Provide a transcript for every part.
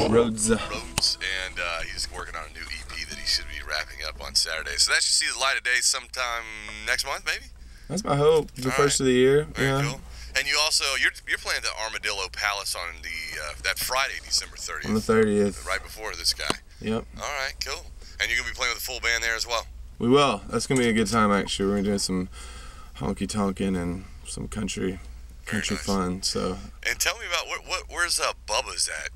Roads. And he's working on a new EP that he should be wrapping up on Saturday. So that should see the light of day sometime next month, maybe? That's my hope. The first right. of the year. Very cool. And you also, you're playing at the Armadillo Palace on the that Friday, December 30th. On the 30th. Right before this guy. Yep. All right, cool. And you're going to be playing with a full band there as well? We will. That's going to be a good time, actually. We're going to do some honky-tonkin' and some country nice. fun. So. And tell me about, where's Bubba's at?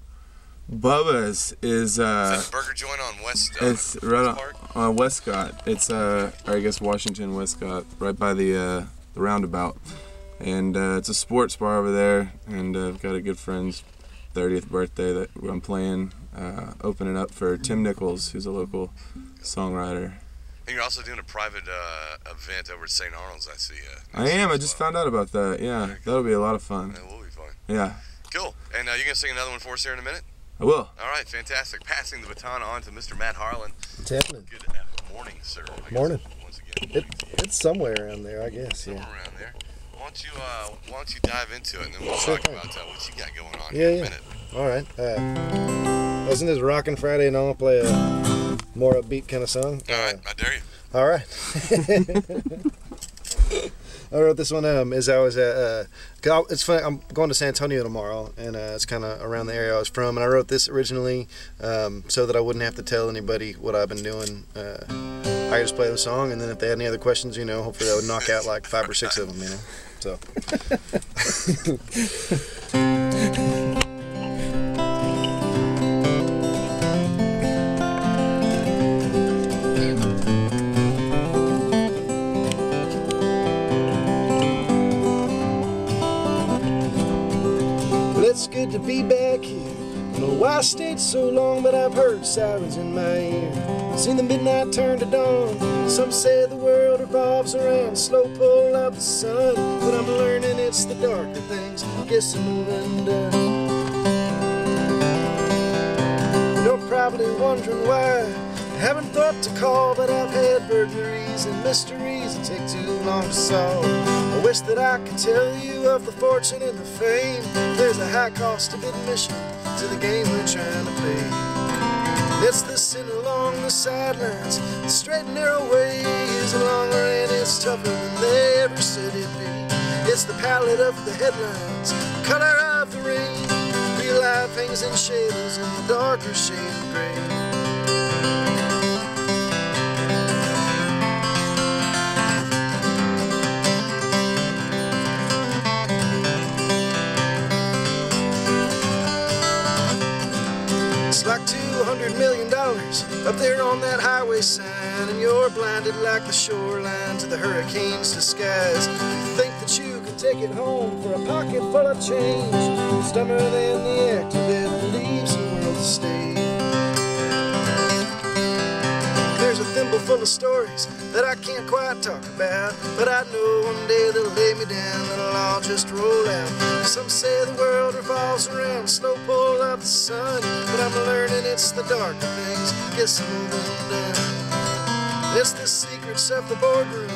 Bubba's is that a burger joint on West? It's right on Westcott. It's I guess Washington Westcott, right by the roundabout, and it's a sports bar over there. And I've got a good friend's 30th birthday that I'm playing, opening up for Tim Nichols, who's a local songwriter. And you're also doing a private event over at St. Arnold's, I see. I am. I just found out about that. Yeah, that'll be a lot of fun. That will be fun. Yeah. Cool. And you're gonna sing another one for us here in a minute? I will. All right, fantastic. Passing the baton on to Mr. Matt Harlan. What's happening? Good morning, sir. Morning. Once again. It's somewhere around there, I guess. Somewhere Yeah. around there. Why don't you dive into it, and then we'll talk about what you got going on here in a minute. All right. Wasn't this Rockin' Friday, and I'll play a more upbeat kind of song? All right, I dare you. All right. I wrote this one as I was at, it's funny, I'm going to San Antonio tomorrow, and it's kind of around the area I was from, and I wrote this originally so that I wouldn't have to tell anybody what I've been doing. I just play the song, and then if they had any other questions, hopefully that would knock out like 5 or 6 of them, so. It's good to be back here. I don't know why I stayed so long, but I've heard sirens in my ear. Seen the midnight turn to dawn. Some say the world revolves around the slow pull of the sun, but I'm learning it's the darker things gets moving done. You're probably wondering why I haven't thought to call, but I've had burglaries and mysteries that take too long to solve. I wish that I could tell you of the fortune and the fame. There's a high cost of admission to the game we're trying to play. It's the sin along the sidelines, the straight and narrow way is longer and it's tougher than they ever said it'd be. It's the palette of the headlines, the color of the rain. Real life hangs in shadows in the darker shade of gray. It's like $200 million up there on that highway sign, and you're blinded like the shoreline to the hurricane's disguise. You think that you can take it home for a pocket full of change. It's dumber than the actor that leaves the world to stay. There's a thimble full of stories that I can't quite talk about, but I know one day they'll lay me down and it'll all just roll out. Some say the world revolves around the slow pull of the sun, but I'm learning it's the darker things get some moving done. It's the secrets of the boardroom,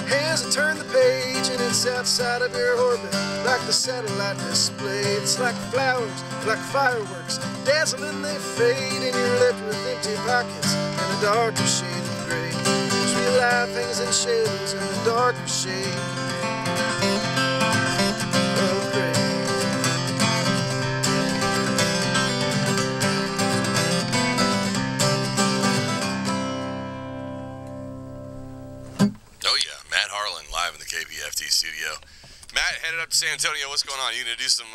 hands that turn the page, and it's outside of your orbit like the satellite display. It's like flowers, like fireworks, dazzling they fade, and you're left with empty pockets and a darker shade of gray. 'Cause real life hangs in shadows in the darker shade of gray. Oh yeah, Matt Harlan live in the KPFT studio. Matt, headed up to San Antonio. What's going on? You gonna do some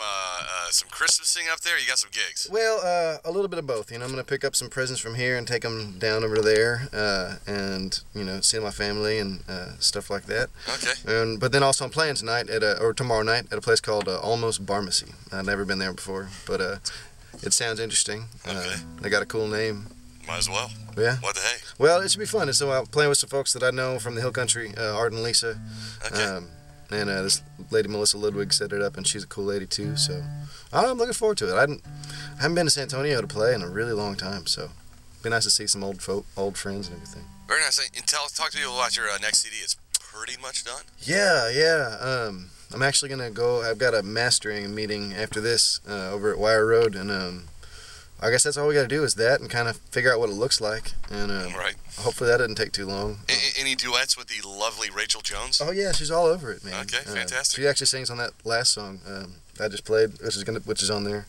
Christmasing up there? You got some gigs? Well, a little bit of both. I'm gonna pick up some presents from here and take them down over there, and see my family and stuff like that. Okay. But then also I'm playing tonight or tomorrow night at a place called Almost Barmacy. I've never been there before, but it sounds interesting. Okay. They got a cool name. Might as well. Yeah. What the heck? Well, it should be fun. So I'm playing with some folks that I know from the Hill Country, Art and Lisa. Okay. And this lady Melissa Ludwig set it up, and she's a cool lady too. So I'm looking forward to it. I haven't been to San Antonio to play in a really long time, so it'd be nice to see some old friends and everything. Very nice. And talk to me about your next CD. It's pretty much done. Yeah. I'm actually gonna go. I've got a mastering meeting after this over at Wire Road, and I guess that's all we got to do is that and kind of figure out what it looks like, and right. hopefully that doesn't take too long. Any duets with the lovely Rachel Jones? Oh yeah, she's all over it, man. Okay, fantastic. She actually sings on that last song I just played, which is on there,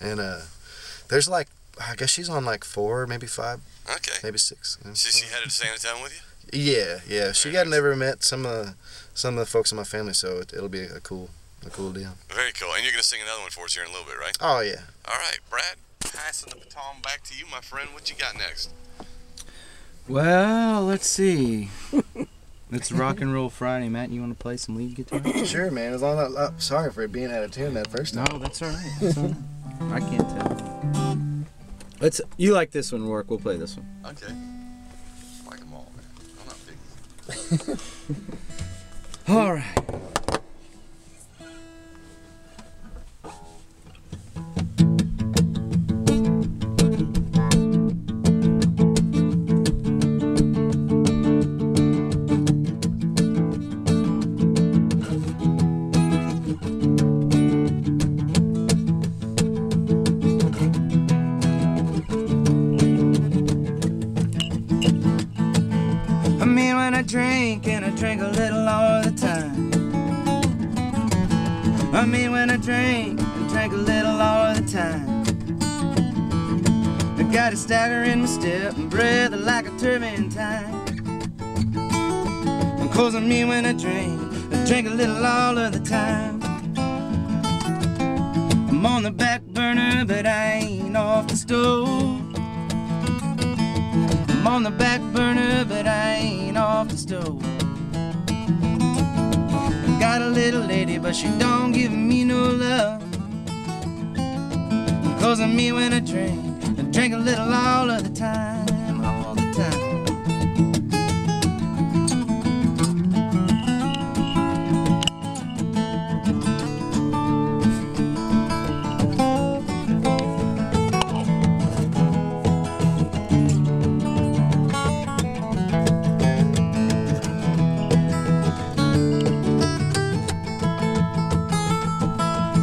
and there's like, I guess she's on like 4, maybe 5, okay, maybe 6. She headed to San Antonio with you? Yeah. She Very got nice. never met some of the folks in my family, so it'll be a cool deal. Very cool. And you're gonna sing another one for us here in a little bit, right? Oh yeah. All right, Brad. Passing the baton back to you, my friend. What you got next? Well, let's see. It's Rock and Roll Friday. Matt, you want to play some lead guitar? Sure, man. As long as I'm sorry for being out of tune that first time. No, that's all right. That's all right. I can't tell. You like this one, Rourke? We'll play this one. Okay. Like them all, man. I'm not big. All right. And I drink a little all the time. I mean when I drink a little all the time. I got a stagger in my step and breath like a turpentine. Cause I mean when I drink a little all of the time. I'm on the back burner but I ain't off the stove. I'm on the back burner, but I ain't off the stove. I got a little lady, but she don't give me no love. Cause of me when I drink a little all of the time, all the time.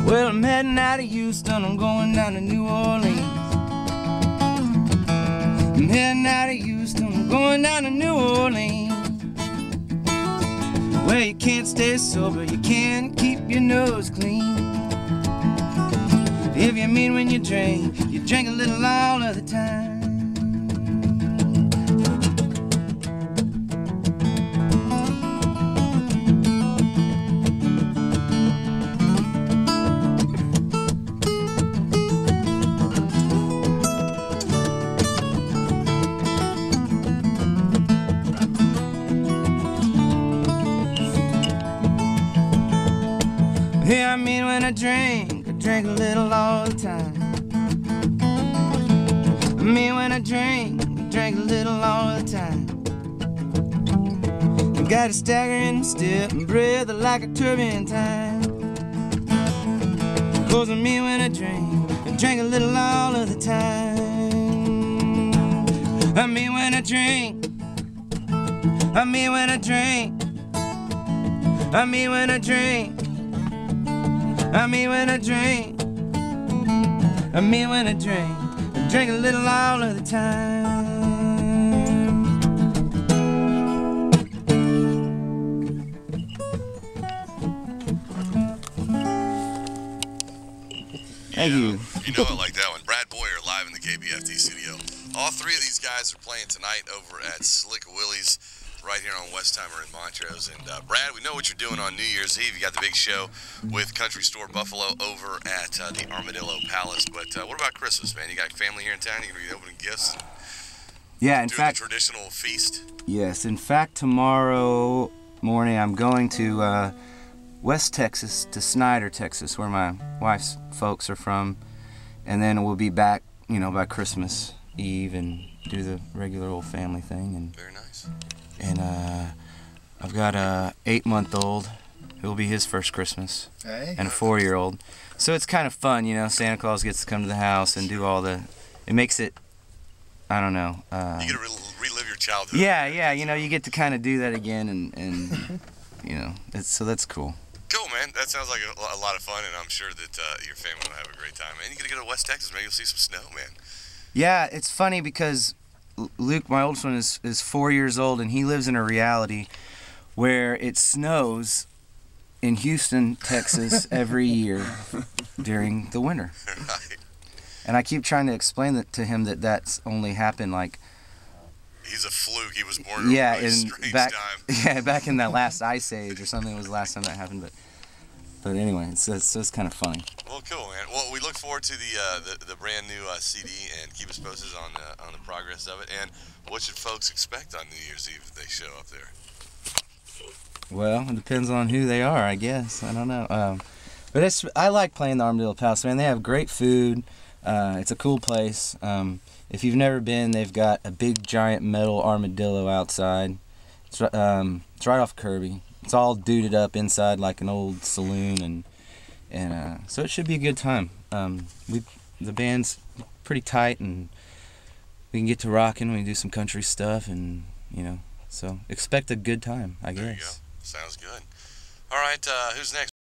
Well, I'm heading out of Houston, I'm going down to New Orleans. I'm heading out of Houston, I'm going down to New Orleans. Where you can't stay sober, you can't keep your nose clean. If you mean when you drink a little all of the time. Yeah, I mean when I drink a little all the time. I mean when I drink a little all the time. I got a stagger in my step and breathe like a turpentine. Cause I mean when I drink a little all of the time. I mean when I drink, I mean when I drink, I mean when I drink, I mean when I drink, I mean when I drink a little all of the time. Thank you. You know I like that one. Brad Boyer live in the KPFT studio. All three of these guys are playing tonight over at Slick Willie's right here on Westheimer in Montrose. And Brad, we know what you're doing on New Year's Eve. You got the big show with Country Store Buffalo over at the Armadillo Palace. But what about Christmas, man? You got family here in town? You gonna be opening gifts? Yeah, in do fact, the traditional feast. Yes, in fact, tomorrow morning I'm going to West Texas, to Snyder, Texas, where my wife's folks are from, and then we'll be back, by Christmas Eve and do the regular old family thing. And very nice. And I've got a 8-month-old. It'll be his first Christmas. Hey. And a 4-year-old. So it's kind of fun, Santa Claus gets to come to the house and do all the. It makes it. I don't know. You get to relive your childhood. Yeah. You get to kind of do that again, and so that's cool. Cool, man. man. That sounds like a lot of fun, and I'm sure that your family will have a great time. And you get to go to West Texas, man. You'll see some snow, man. Yeah, it's funny because Luke, my oldest one, is 4 years old, and he lives in a reality where it snows in Houston, Texas every year during the winter. Right. And I keep trying to explain that to him that's only happened like... He's a fluke. He was born at a really strange time. Yeah, back in that last ice age or something was the last time that happened. But anyway, it's just kind of funny. Well, cool, man. Well, we look forward to the brand new CD, and keep us posted on the progress of it. And what should folks expect on New Year's Eve if they show up there? Well, it depends on who they are, I guess. I don't know. But I like playing the Armadillo Palace, man. They have great food. It's a cool place. If you've never been, they've got a big giant metal armadillo outside. It's right off Kirby. It's all duded up inside like an old saloon, and so it should be a good time. The band's pretty tight, and we can get to rocking. We can do some country stuff, and so expect a good time, I guess. There you go. Sounds good. All right, who's next?